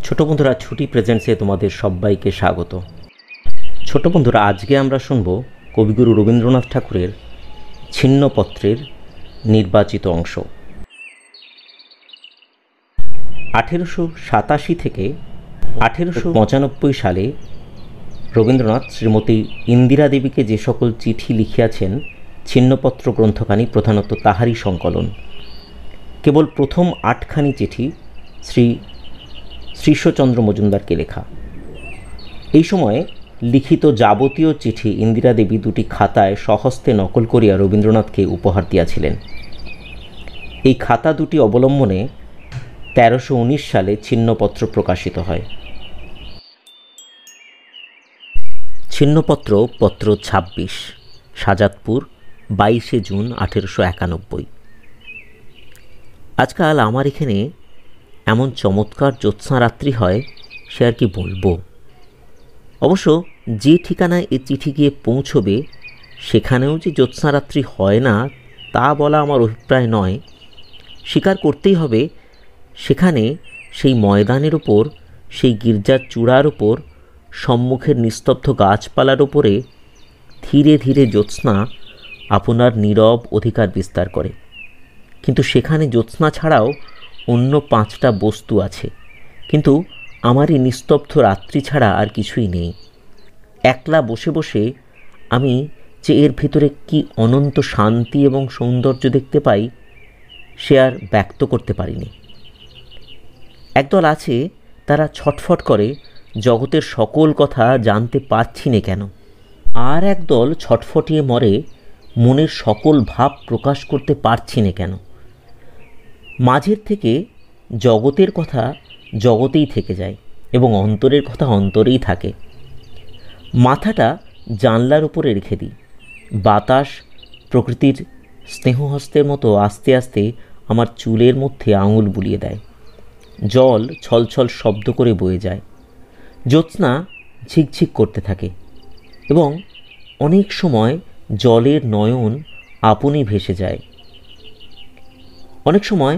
ছোট বন্ধুরা, ছুটি প্রেজেন্টসে তোমাদের সবাইকে স্বাগত। ছোট বন্ধুরা, আজকে আমরা শুনব কবিগুরু রবীন্দ্রনাথ ঠাকুরের ছিন্নপত্রের নির্বাচিত অংশ। 1887 থেকে 1895 সালে রবীন্দ্রনাথ শ্রীমতী ইন্দিরা দেবীকে যে সকল চিঠি লিখিয়াছেন, ছিন্নপত্র গ্রন্থখানি প্রধানত তাহারই সংকলন। কেবল প্রথম 8খানি চিঠি শ্রীশচন্দ্র মজুমদারকে লেখা। এই সময়ে লিখিত যাবতীয় চিঠি ইন্দিরা দেবী দুটি খাতায় স্বহস্তে নকল করিয়া রবীন্দ্রনাথকে উপহার দিয়াছিলেন। এই খাতা দুটি অবলম্বনে 1319 সালে ছিন্নপত্র প্রকাশিত হয়। ছিন্নপত্র পত্র 26, শাজাদপুর, 22 জুন 1891। আজকাল আমার এখানে এমন চমৎকার জ্যোৎস্না রাত্রি হয়, সে আর কি বলবো। অবশ্য যে ঠিকানায় এ চিঠি গিয়ে পৌঁছবে সেখানেও যে জ্যোৎস্না রাত্রি হয় না তা বলা আমার অভিপ্রায় নয়। স্বীকার করতেই হবে, সেখানে সেই ময়দানের ওপর, সেই গির্জার চূড়ার ওপর, সম্মুখের নিস্তব্ধ গাছপালার ওপরে ধীরে ধীরে জ্যোৎস্না আপনার নীরব অধিকার বিস্তার করে। কিন্তু সেখানে জ্যোৎস্না ছাড়াও অন্য 5টা বস্তু আছে, কিন্তু আমার এই নিস্তব্ধ রাত্রি ছাড়া আর কিছুই নেই। একলা বসে বসে আমি যে এর ভিতরে কি অনন্ত শান্তি এবং সৌন্দর্য দেখতে পাই, সে আর ব্যক্ত করতে পারিনি। একদল আছে, তারা ছটফট করে জগতের সকল কথা জানতে পারছি না কেন। আর একদল ছটফটিয়ে মরে মনের সকল ভাব প্রকাশ করতে পারছি না কেন। মাঝের থেকে জগতের কথা জগতেই থেকে যায় এবং অন্তরের কথা অন্তরেই থাকে। মাথাটা জানলার উপরে রেখে দিই। বাতাস প্রকৃতির স্নেহহস্তের মতো আস্তে আস্তে আমার চুলের মধ্যে আঙুল বুলিয়ে দেয়। জল ছলছল শব্দ করে বয়ে যায়। জ্যোৎস্না ঝিকঝিক করতে থাকে এবং অনেক সময় জলের নয়ন আপনি ভেসে যায়। অনেক সময়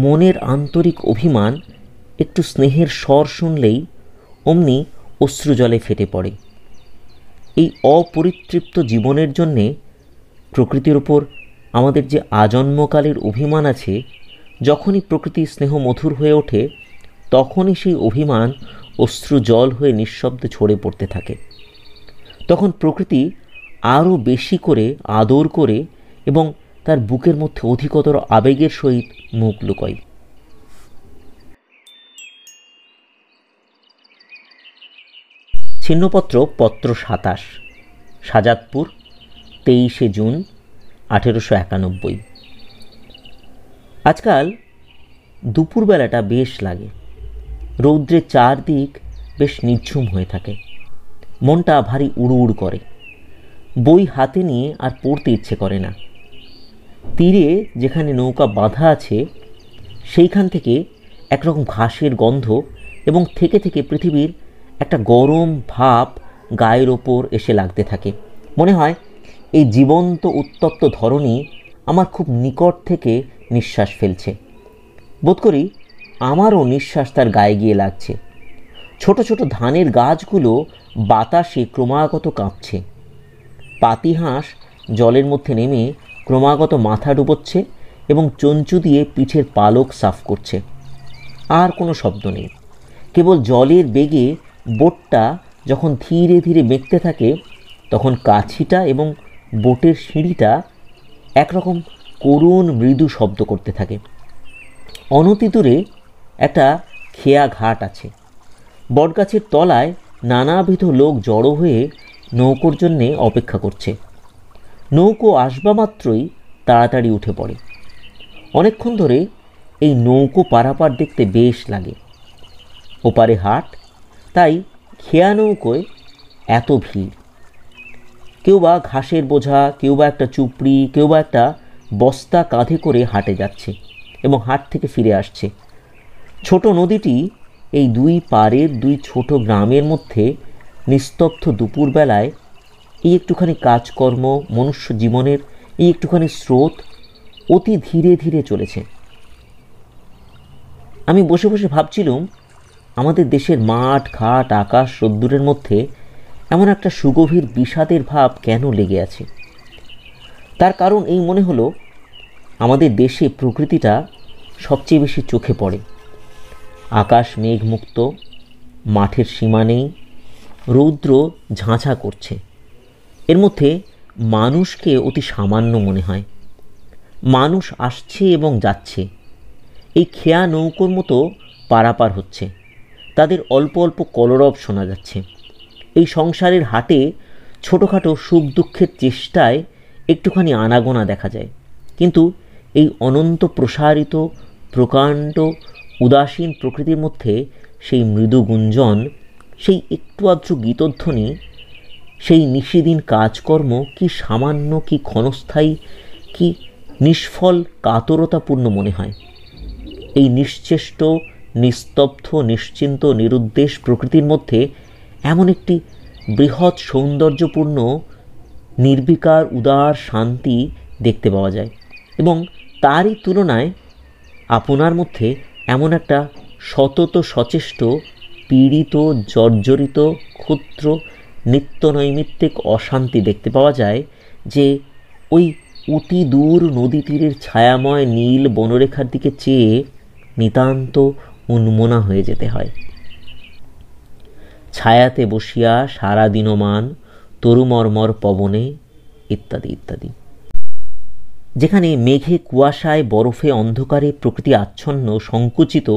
মনের আন্তরিক অভিমান একটু স্নেহের স্বর শুনলেই অমনি অশ্রুজলে ফেটে পড়ে। এই অপরিতৃপ্ত জীবনের জন্যে প্রকৃতির ওপর আমাদের যে আজন্মকালের অভিমান আছে, যখনই প্রকৃতি স্নেহ মধুর হয়ে ওঠে তখনই সেই অভিমান অশ্রুজল হয়ে নিঃশব্দে ঝরে পড়তে থাকে। তখন প্রকৃতি আরও বেশি করে আদর করে এবং তার বুকের মধ্যে অধিকতর আবেগের সহিত মুখ লুকোয়। ছিন্নপত্র পত্র 27, শাজাদপুর, 23 জুন 1891। আজকাল দুপুরবেলাটা বেশ লাগে। রৌদ্রের চারদিক বেশ নিঝুম হয়ে থাকে। মনটা ভারী উড়ু উড়ু করে। বই হাতে নিয়ে আর পড়তে ইচ্ছে করে না। তীরে যেখানে নৌকা বাঁধা আছে সেইখান থেকে একরকম ঘাসের গন্ধ এবং থেকে থেকে পৃথিবীর একটা গরম ভাব গায়ের ওপর এসে লাগতে থাকে। মনে হয় এই জীবন্ত উত্তপ্ত ধরণী আমার খুব নিকট থেকে নিঃশ্বাস ফেলছে। বোধ করি আমারও নিঃশ্বাস তার গায়ে গিয়ে লাগছে। ছোট ছোট ধানের গাছগুলো বাতাসে ক্রমাগত কাঁপছে। পাতিহাঁস জলের মধ্যে নেমে ক্রমাগত মাথা ডুবোচ্ছে এবং চঞ্চু দিয়ে পিঠের পালক সাফ করছে। আর কোনো শব্দ নেই। কেবল জলের বেগে বোটটা যখন ধীরে ধীরে বেঁকতে থাকে তখন কাছিটা এবং বোটের সিঁড়িটা একরকম করুণ মৃদু শব্দ করতে থাকে। অনতি দূরে একটা খেয়া ঘাট আছে। বটগাছের তলায় নানাবিধ লোক জড়ো হয়ে নৌকোর জন্যে অপেক্ষা করছে। নৌকো আসবা মাত্রই তাড়াতাড়ি উঠে পড়ে। অনেকক্ষণ ধরে এই নৌকো পারাপার দেখতে বেশ লাগে। ওপারে হাট, তাই খেয়া নৌকোয় এত ভিড়। কেউ বা ঘাসের বোঝা, কেউ বা একটা চুপড়ি, কেউ বা একটা বস্তা কাঁধে করে হাটে যাচ্ছে এবং হাট থেকে ফিরে আসছে। ছোট নদীটি এই দুই পাড়ের দুই ছোট গ্রামের মধ্যে নিস্তব্ধ দুপুরবেলায় এই একটুখানি কাজকর্ম, মনুষ্য জীবনের এই একটুখানি স্রোত অতি ধীরে ধীরে চলেছে। আমি বসে বসে ভাবছিলুম আমাদের দেশের মাঠ ঘাট আকাশ রোদ্দুরের মধ্যে এমন একটা সুগভীর বিষাদের ভাব কেন লেগে আছে? তার কারণ এই মনে হলো, আমাদের দেশে প্রকৃতিটা সবচেয়ে বেশি চোখে পড়ে। আকাশ মেঘমুক্ত, মাঠের সীমা নেই, রৌদ্র ঝাঁঝা করছে, এর মধ্যে মানুষকে অতি সামান্য মনে হয়। মানুষ আসছে এবং যাচ্ছে, এই খেয়া নৌকোর মতো পারাপার হচ্ছে, তাদের অল্প অল্প কলরব শোনা যাচ্ছে। এই সংসারের হাটে ছোটোখাটো সুখ দুঃখের চেষ্টায় একটুখানি আনাগোনা দেখা যায়, কিন্তু এই অনন্ত প্রসারিত প্রকাণ্ড উদাসীন প্রকৃতির মধ্যে সেই মৃদু গুঞ্জন, সেই একটু আধটু গীতধ্বনি, সেই নিশিদিন কাজকর্ম কি সামান্য, কি ক্ষণস্থায়ী, কি নিষ্ফল কাতরতাপূর্ণ মনে হয়। এই নিশ্চেষ্ট, নিস্তব্ধ, নিশ্চিন্ত, নিরুদ্দেশ প্রকৃতির মধ্যে এমন একটি বৃহৎ সৌন্দর্যপূর্ণ নির্বিকার উদার শান্তি দেখতে পাওয়া যায়, এবং তারই তুলনায় আপনার মধ্যে এমন একটা সতত সচেষ্ট, পীড়িত, জর্জরিত, ক্ষুদ্র, নিত্যনৈমিত্তিক অশান্তি দেখতে পাওয়া যায়, যে ওই অতি দূর নদী তীরের ছায়াময় নীল বনরেখার দিকে চেয়ে নিতান্ত উন্মনা হয়ে যেতে হয়। ছায়াতে বসিয়া সারা দিনমান তরুমর্মর পবনে, ইত্যাদি ইত্যাদি। যেখানে মেঘে কুয়াশায় বরফে অন্ধকারে প্রকৃতি আচ্ছন্ন সংকুচিত,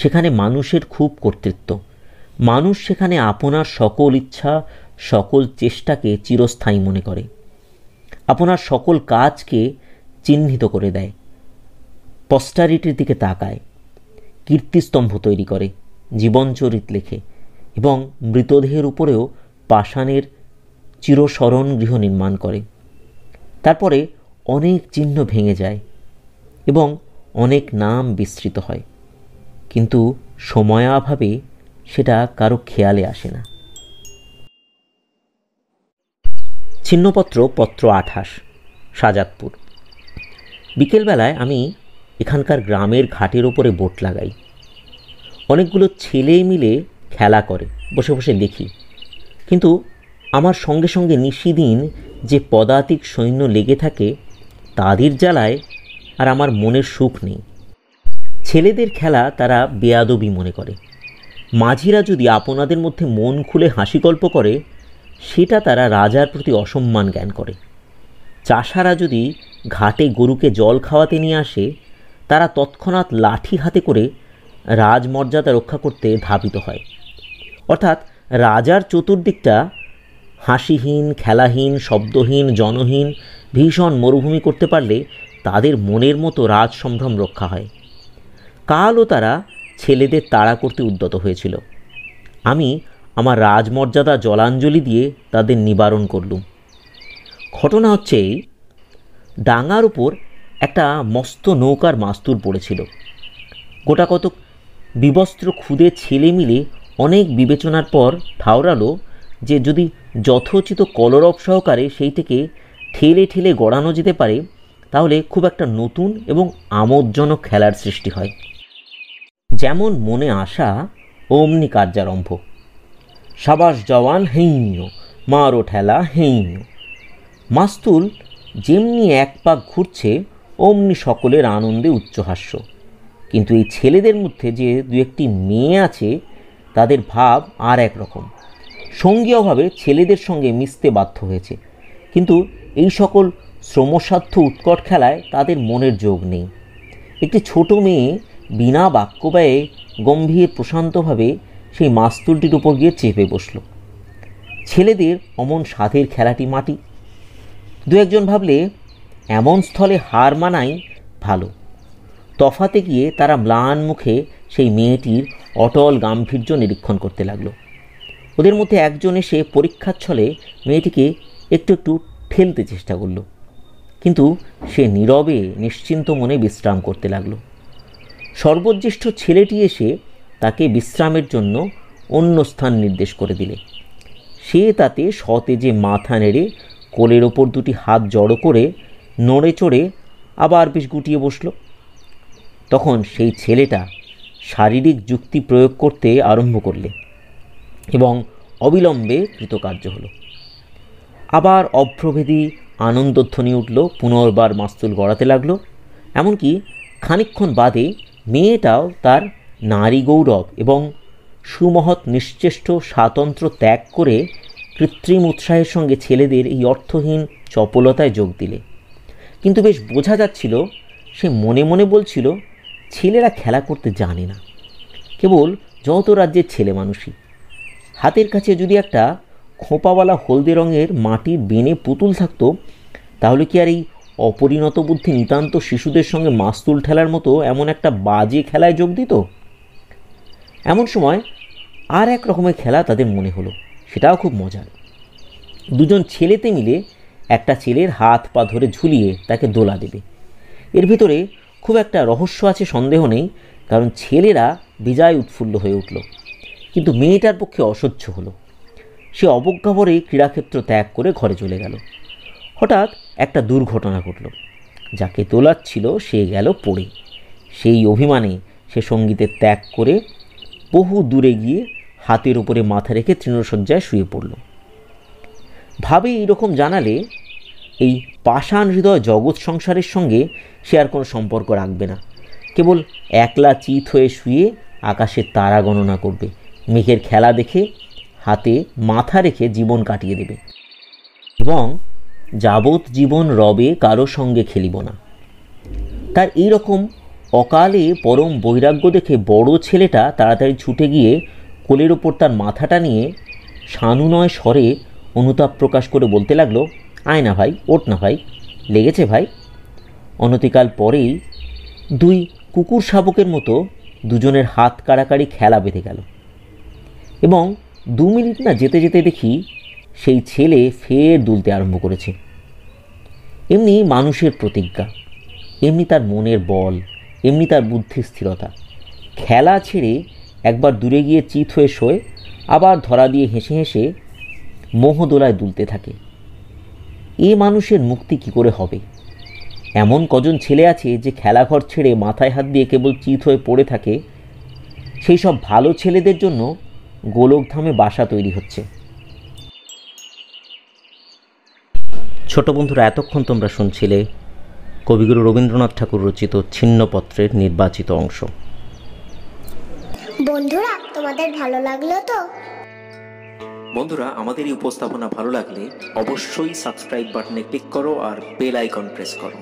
সেখানে মানুষের খুব কর্তৃত্ব। মানুষ সেখানে আপনার সকল ইচ্ছা, সকল চেষ্টাকে চিরস্থায়ী মনে করে, আপনার সকল কাজকে চিহ্নিত করে দেয়, পস্টারিটির দিকে তাকায়, কীর্তিস্তম্ভ তৈরি করে, জীবনচরিত লেখে, এবং মৃতদেহের উপরেও পাষাণের চিরস্মরণ গৃহ নির্মাণ করে। তারপরে অনেক চিহ্ন ভেঙে যায় এবং অনেক নাম বিস্তৃত হয়, কিন্তু সময়াভাবে সেটা কারো খেয়ালে আসে না। ছিন্নপত্র পত্র 28, শাহজাদপুর। বিকেলবেলায় আমি এখানকার গ্রামের ঘাটের ওপরে বোট লাগাই। অনেকগুলো ছেলে মিলে খেলা করে, বসে বসে দেখি। কিন্তু আমার সঙ্গে সঙ্গে নিশিদিন যে পদাতিক সৈন্য লেগে থাকে, তাদের জ্বালায় আর আমার মনের সুখ নেই। ছেলেদের খেলা তারা বেয়াদবি মনে করে। মাঝিরা যদি আপনাদের মধ্যে মন খুলে হাসি গল্প করে, সেটা তারা রাজার প্রতি অসম্মান জ্ঞান করে। চাষারা যদি ঘাটে গরুকে জল খাওয়াতে নিয়ে আসে, তারা তৎক্ষণাৎ লাঠি হাতে করে রাজমর্যাদা রক্ষা করতে ধাবিত হয়। অর্থাৎ রাজার চতুর্দিকটা হাসিহীন, খেলাহীন, শব্দহীন, জনহীন, ভীষণ মরুভূমি করতে পারলে তাদের মনের মতো রাজ সম্ভ্রম রক্ষা হয়। কালও তারা ছেলেদের তাড়া করতে উদ্যত হয়েছিল। আমি আমার রাজমর্যাদা জলাঞ্জলি দিয়ে তাদের নিবারণ করলুম। ঘটনা হচ্ছে এই, ডাঙার উপর একটা মস্ত নৌকার মাস্তুর পড়েছিল। গোটা কতক বিবস্ত্র ক্ষুদে ছেলে মিলে অনেক বিবেচনার পর ঠাউরালো যে যদি যথোচিত কলরব সহকারে সেইটিকে ঠেলে ঠেলে গড়ানো যেতে পারে, তাহলে খুব একটা নতুন এবং আমোদজনক খেলার সৃষ্টি হয়। যেমন মনে আসা অমনি কার্যারম্ভ। সাবাস জওয়ান হেইন্য, মারো ঠেলা হেইন্য। মাস্তুল যেমনি এক পাক ঘুরছে, অমনি সকলের আনন্দে উচ্চহাস্য। কিন্তু এই ছেলেদের মধ্যে যে দু একটি মেয়ে আছে, তাদের ভাব আর এক রকম। সঙ্গী অভাবে ছেলেদের সঙ্গে মিশতে বাধ্য হয়েছে, কিন্তু এই সকল শ্রমসাধ্য উৎকট খেলায় তাদের মনের যোগ নেই। একটি ছোট মেয়ে বিনা বাক্য ব্যয়ে গম্ভীর প্রশান্তভাবে সেই মাস্তুলটির উপর গিয়ে চেপে বসল। ছেলেদের অমন সাধের খেলাটি মাটি। দু একজন ভাবলে এমন স্থলে হার মানাই ভালো। তফাতে গিয়ে তারা ম্লান মুখে সেই মেয়েটির অটল গাম্ভীর্য নিরীক্ষণ করতে লাগলো। ওদের মধ্যে একজন এসে পরীক্ষার ছলে মেয়েটিকে একটু একটু ঠেলতে চেষ্টা করল, কিন্তু সে নীরবে নিশ্চিন্ত মনে বিশ্রাম করতে লাগলো। সর্বজ্যেষ্ঠ ছেলেটি এসে তাকে বিশ্রামের জন্য অন্য স্থান নির্দেশ করে দিলে। সে তাতে সতেজে মাথা নেড়ে কোলের ওপর দুটি হাত জড়ো করে নড়ে চড়ে আবার বেশ গুটিয়ে বসল। তখন সেই ছেলেটা শারীরিক যুক্তি প্রয়োগ করতে আরম্ভ করলে এবং অবিলম্বে কৃতকার্য হলো। আবার অভ্রভেদী আনন্দধ্বনি উঠল, পুনর্বার মাস্তুল গড়াতে লাগলো। এমনকি খানিকক্ষণ বাদে মেয়েটাও তার নারী গৌরব এবং সুমহৎ নিশ্চেষ্ট স্বাতন্ত্র্য ত্যাগ করে কৃত্রিম উৎসাহের সঙ্গে ছেলেদের এই অর্থহীন চপলতায় যোগ দিলে। কিন্তু বেশ বোঝা যাচ্ছিল সে মনে মনে বলছিল, ছেলেরা খেলা করতে জানে না, কেবল যত রাজ্যের ছেলে মানুষই। হাতের কাছে যদি একটা খোঁপাওয়ালা হলদে রঙের মাটির বেনে পুতুল থাকতো, তাহলে কি আর এই অপরিণত বুদ্ধি নিতান্ত শিশুদের সঙ্গে মাস্তুল ঠেলার মতো এমন একটা বাজে খেলায় যোগ দিত? এমন সময় আর এক রকমের খেলা তাদের মনে হলো, সেটাও খুব মজার। দুজন ছেলেতে মিলে একটা ছেলের হাত পা ধরে ঝুলিয়ে তাকে দোলা দেবে। এর ভিতরে খুব একটা রহস্য আছে সন্দেহ নেই, কারণ ছেলেরা বেজায় উৎফুল্ল হয়ে উঠল। কিন্তু মেয়েটার পক্ষে অসহ্য হলো। সে অবজ্ঞাভরে ক্রীড়াক্ষেত্র ত্যাগ করে ঘরে চলে গেল। হঠাৎ একটা দুর্ঘটনা ঘটল। যাকে তোলাচ্ছিল সে গেল পড়ে। সেই অভিমানে সে সঙ্গীতের ত্যাগ করে বহু দূরে গিয়ে হাতের উপরে মাথা রেখে তৃণশয্যায় শুয়ে পড়ল। ভাবে এইরকম জানালে এই পাষাণ হৃদয় জগৎ সংসারের সঙ্গে সে আর কোনো সম্পর্ক রাখবে না। কেবল একলা চিত হয়ে শুয়ে আকাশের তারা গণনা করবে, মেঘের খেলা দেখে হাতে মাথা রেখে জীবন কাটিয়ে দেবে এবং যাবৎ জীবন রবে কারো সঙ্গে খেলিব না। তার এই রকম অকালে পরম বৈরাগ্য দেখে বড় ছেলেটা তাড়াতাড়ি ছুটে গিয়ে কোলের ওপর তার মাথাটা নিয়ে সানুনয় স্বরে অনুতাপ প্রকাশ করে বলতে লাগলো, আয় না ভাই, ওঠ না ভাই, লেগেছে ভাই। অনতিকাল পরেই দুই কুকুর শাবকের মতো দুজনের হাত কাড়াকাড়ি খেলা বেঁধে গেল এবং 2 মিনিট না যেতে যেতে দেখি সেই ছেলে ফের দুলতে আরম্ভ করেছে। এমনি মানুষের প্রতিজ্ঞা, এমনি তার মনের বল, এমনি তার বুদ্ধির স্থিরতা। খেলা ছেড়ে একবার দূরে গিয়ে চিত হয়ে শোয়, আবার ধরা দিয়ে হেসে হেসে মোহদোলায় দুলতে থাকে। এ মানুষের মুক্তি কি করে হবে? এমন কজন ছেলে আছে যে খেলাঘর ছেড়ে মাথায় হাত দিয়ে কেবল চিত হয়ে পড়ে থাকে। সেই সব ভালো ছেলেদের জন্য গোলকধামে বাসা তৈরি হচ্ছে। ছোট বন্ধুরা, এতক্ষণ তোমরা শুনছিলে কবিগুরু রবীন্দ্রনাথ ঠাকুর রচিত ছিন্নপত্রের নির্বাচিত অংশ। বন্ধুরা, তোমাদের ভালো লাগলো তো? বন্ধুরা, আমাদের এই উপস্থাপনা ভালো লাগলে অবশ্যই সাবস্ক্রাইব বাটনে ক্লিক করো আর বেল আইকন প্রেস করো।